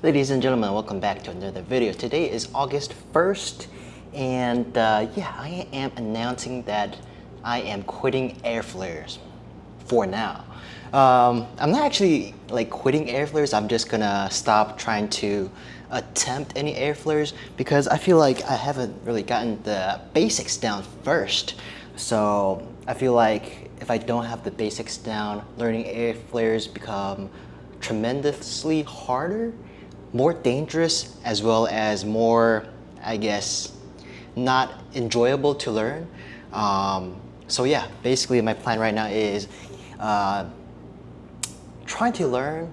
Ladies and gentlemen, welcome back to another video. Today is August 1st, and yeah, I am announcing that I am quitting Airflares for now. I'm not actually like quitting Airflares. I'm just gonna stop trying to attempt any Airflares because I feel like I haven't really gotten the basics down first. So I feel like if I don't have the basics down, learning Airflares become tremendously harder, more dangerous, as well as more, I guess, not enjoyable to learn. So yeah, basically my plan right now is trying to learn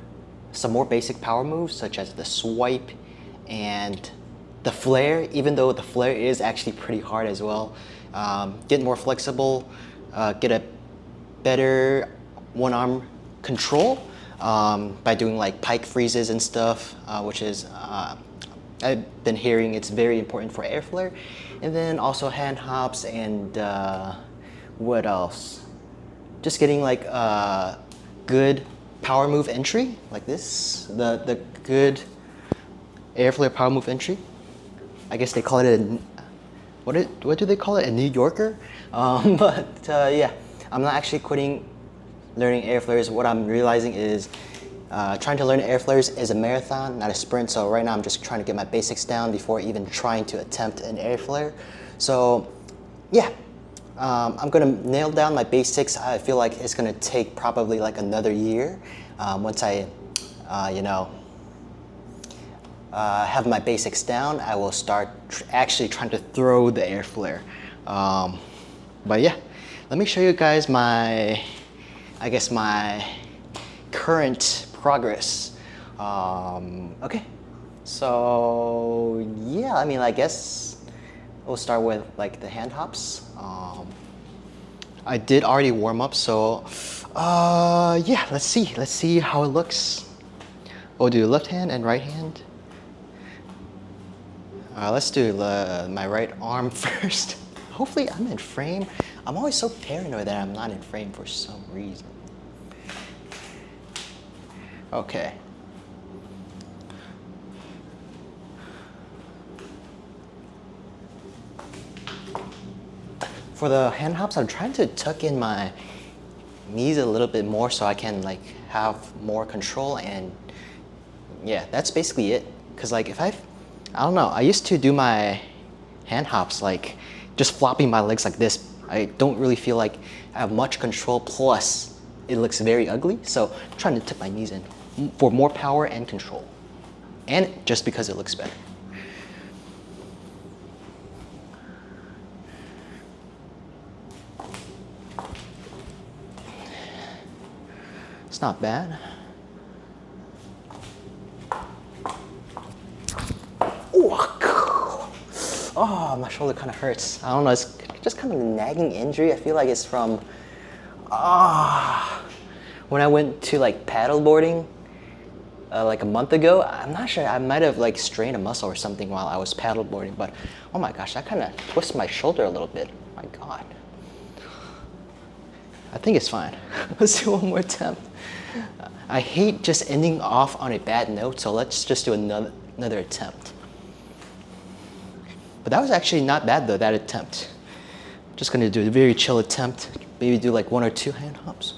some more basic power moves such as the swipe and the flare, even though the flare is actually pretty hard as well. Get more flexible, get a better one arm control by doing like pike freezes and stuff, which is I've been hearing it's very important for Airflare. And then also hand hops and what else? Just getting like a good power move entry like this, the good Airflare power move entry. I guess they call it a, what do they call it? A New Yorker? But yeah, I'm not actually quitting learning Airflares. What I'm realizing is trying to learn Airflares is a marathon, not a sprint. So right now I'm just trying to get my basics down before even trying to attempt an Airflare. So yeah, I'm gonna nail down my basics. I feel like it's gonna take probably like another year once I, have my basics down. I will start actually trying to throw the Airflare. But yeah, let me show you guys my, I guess my current progress. Okay, so yeah, I mean, I guess we'll start with like the hand hops. I did already warm up, so yeah, let's see how it looks. We'll do left hand and right hand. Let's do my right arm first. Hopefully I'm in frame. I'm always so paranoid that I'm not in frame for some reason. Okay. For the hand hops, I'm trying to tuck in my knees a little bit more so I can like have more control, and yeah, that's basically it. Cause like if I don't know, I used to do my hand hops like just flopping my legs like this. I don't really feel like I have much control, plus it looks very ugly. So I'm trying to tuck my knees in for more power and control, and just because it looks better. It's not bad. Oh, my shoulder kind of hurts. I don't know, it's just kind of a nagging injury. I feel like it's from when I went to like paddle boarding like a month ago. I'm not sure, I might have like strained a muscle or something while I was paddle boarding, but oh my gosh, that kind of twisted my shoulder a little bit. My God. I think it's fine. Let's do one more attempt. I hate just ending off on a bad note, so let's just do another attempt. But that was actually not bad though, that attempt. Just gonna do a very chill attempt. Maybe do like 1 or 2 hand hops.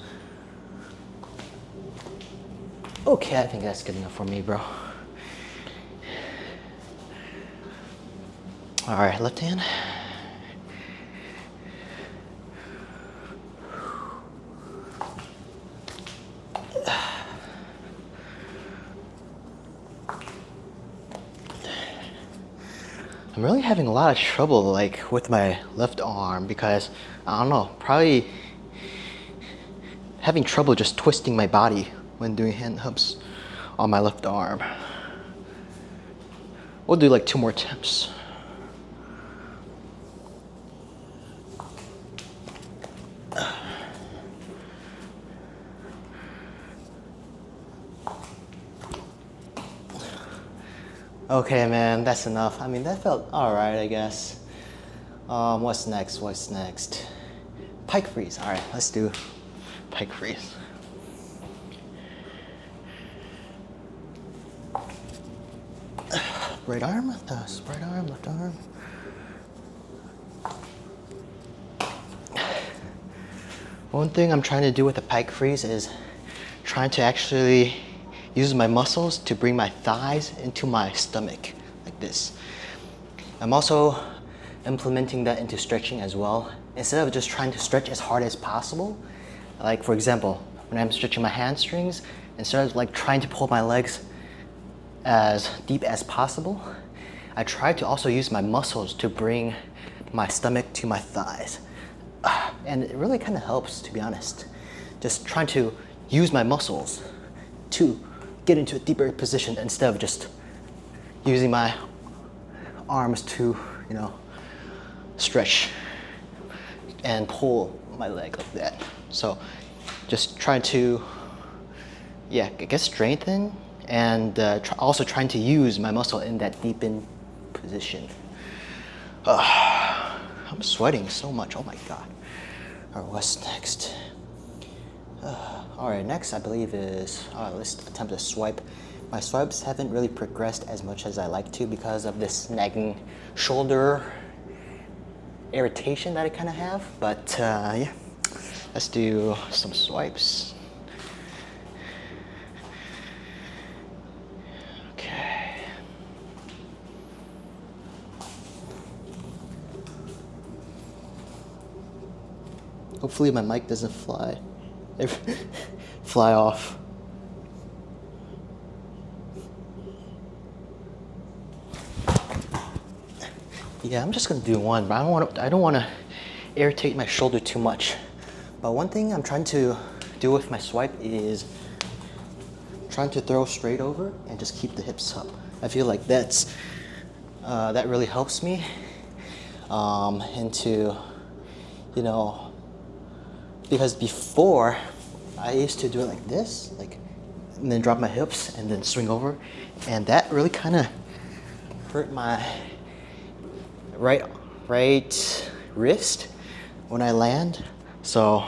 Okay, I think that's good enough for me, bro. All right, left hand. I'm really having a lot of trouble like with my left arm because I don't know, probably having trouble just twisting my body when doing hand hops on my left arm. We'll do like 2 more attempts. Okay, man, that's enough. I mean, that felt all right, I guess. What's next? What's next? Pike freeze. All right, let's do pike freeze. right arm, right arm, left arm. One thing I'm trying to do with the pike freeze is trying to actually use my muscles to bring my thighs into my stomach, like this. I'm also implementing that into stretching as well. Instead of just trying to stretch as hard as possible, like for example, when I'm stretching my hamstrings, instead of like trying to pull my legs as deep as possible, I try to also use my muscles to bring my stomach to my thighs. And it really kind of helps, to be honest. Just trying to use my muscles to get into a deeper position instead of just using my arms to, you know, stretch and pull my leg like that. So just trying to, yeah, I guess strengthen and also trying to use my muscle in that deepened position. I'm sweating so much, oh my God. All right, what's next? All right, next I believe is, let's attempt a swipe. My swipes haven't really progressed as much as I like to because of this nagging shoulder irritation that I kind of have, but yeah, let's do some swipes. Okay. Hopefully my mic doesn't fly off. Yeah, I'm just gonna do one, but I don't want to irritate my shoulder too much. But one thing I'm trying to do with my swipe is trying to throw straight over and just keep the hips up. I feel like that really helps me into, you know, because before I used to do it like this, like, and then drop my hips and then swing over, and that really kind of hurt my right wrist when I land. So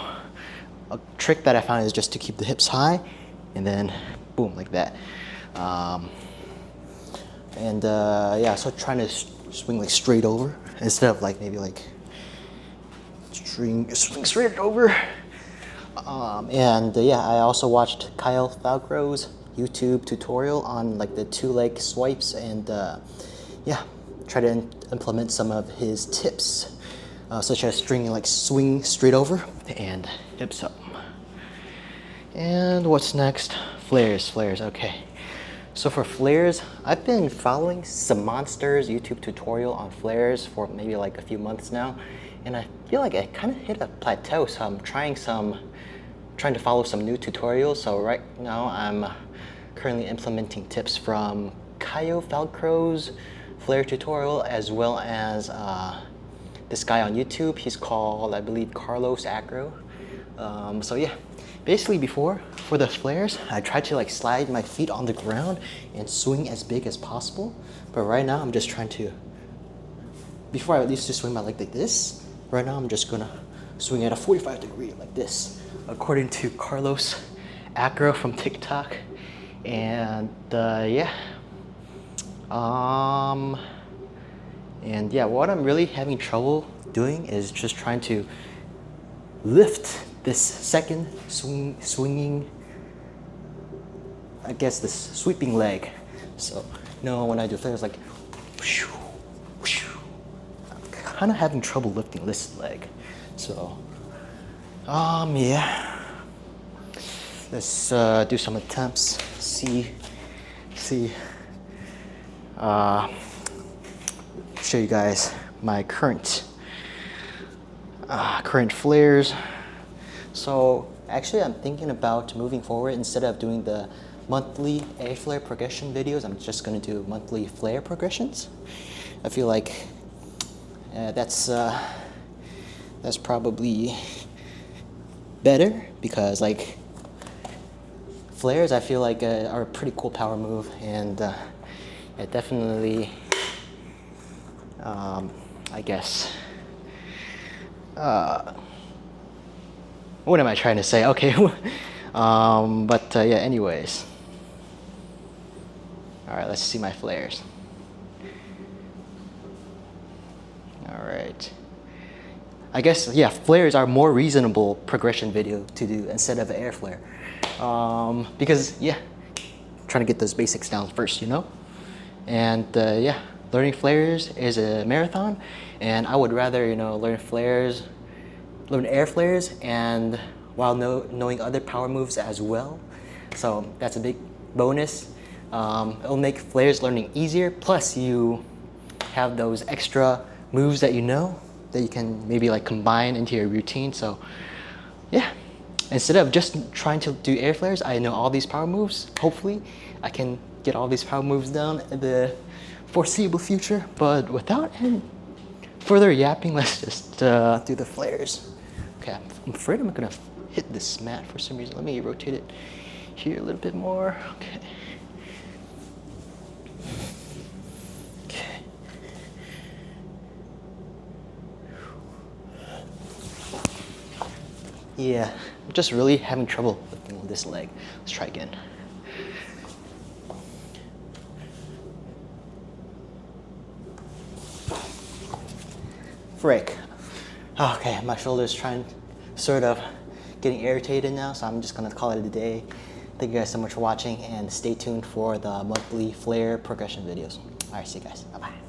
a trick that I found is just to keep the hips high and then boom, like that. Yeah, so trying to swing like straight over instead of like maybe like swing straight over. Yeah, I also watched Kyle Falcro's YouTube tutorial on like the 2-leg swipes, and yeah, try to implement some of his tips, such as stringing like swing straight over and hips up. And what's next? Flares, okay. So for flares, I've been following some Monsters YouTube tutorial on flares for maybe like a few months now, and I feel like I kind of hit a plateau, so I'm trying to follow some new tutorials. So right now I'm currently implementing tips from Kyle Falcro's flare tutorial, as well as this guy on YouTube. He's called, I believe, Carlos Acro. So yeah, basically before, for the flares, I tried to like slide my feet on the ground and swing as big as possible. But right now I'm just trying to, before I used to swing my leg like this, right now I'm just gonna swing at a 45 degree like this, according to Carlos Acro from TikTok. And yeah. And yeah, what I'm really having trouble doing is just trying to lift this second swinging, I guess this sweeping leg. So, you know, when I do flares, like, whoosh, whoosh, I'm kind of having trouble lifting this leg. So, yeah. Let's do some attempts. See. Show you guys my current flares. So actually I'm thinking about moving forward, instead of doing the monthly Airflare progression videos, I'm just going to do monthly flare progressions. I feel like that's probably better, because like flares I feel like are a pretty cool power move, and it definitely I guess what am I trying to say? Okay. But yeah, anyways. All right, let's see my flares. right. I guess, yeah, flares are more reasonable progression video to do instead of an air flare. Because, yeah, trying to get those basics down first, you know? And yeah, learning flares is a marathon, and I would rather, you know, learn air flares, and while knowing other power moves as well. So that's a big bonus. It'll make flares learning easier, plus you have those extra moves that you know that you can maybe like combine into your routine. So yeah, instead of just trying to do air flares, I know all these power moves. Hopefully I can get all these power moves down in the foreseeable future. But without any further yapping, let's just do the flares. Okay, I'm afraid I'm gonna hit this mat for some reason. Let me rotate it here a little bit more. Okay. Yeah, I'm just really having trouble with this leg. Let's try again. Frick. Okay, my shoulder's sort of getting irritated now, so I'm just gonna call it a day. Thank you guys so much for watching, and stay tuned for the monthly flare progression videos. All right, see you guys. Bye-bye.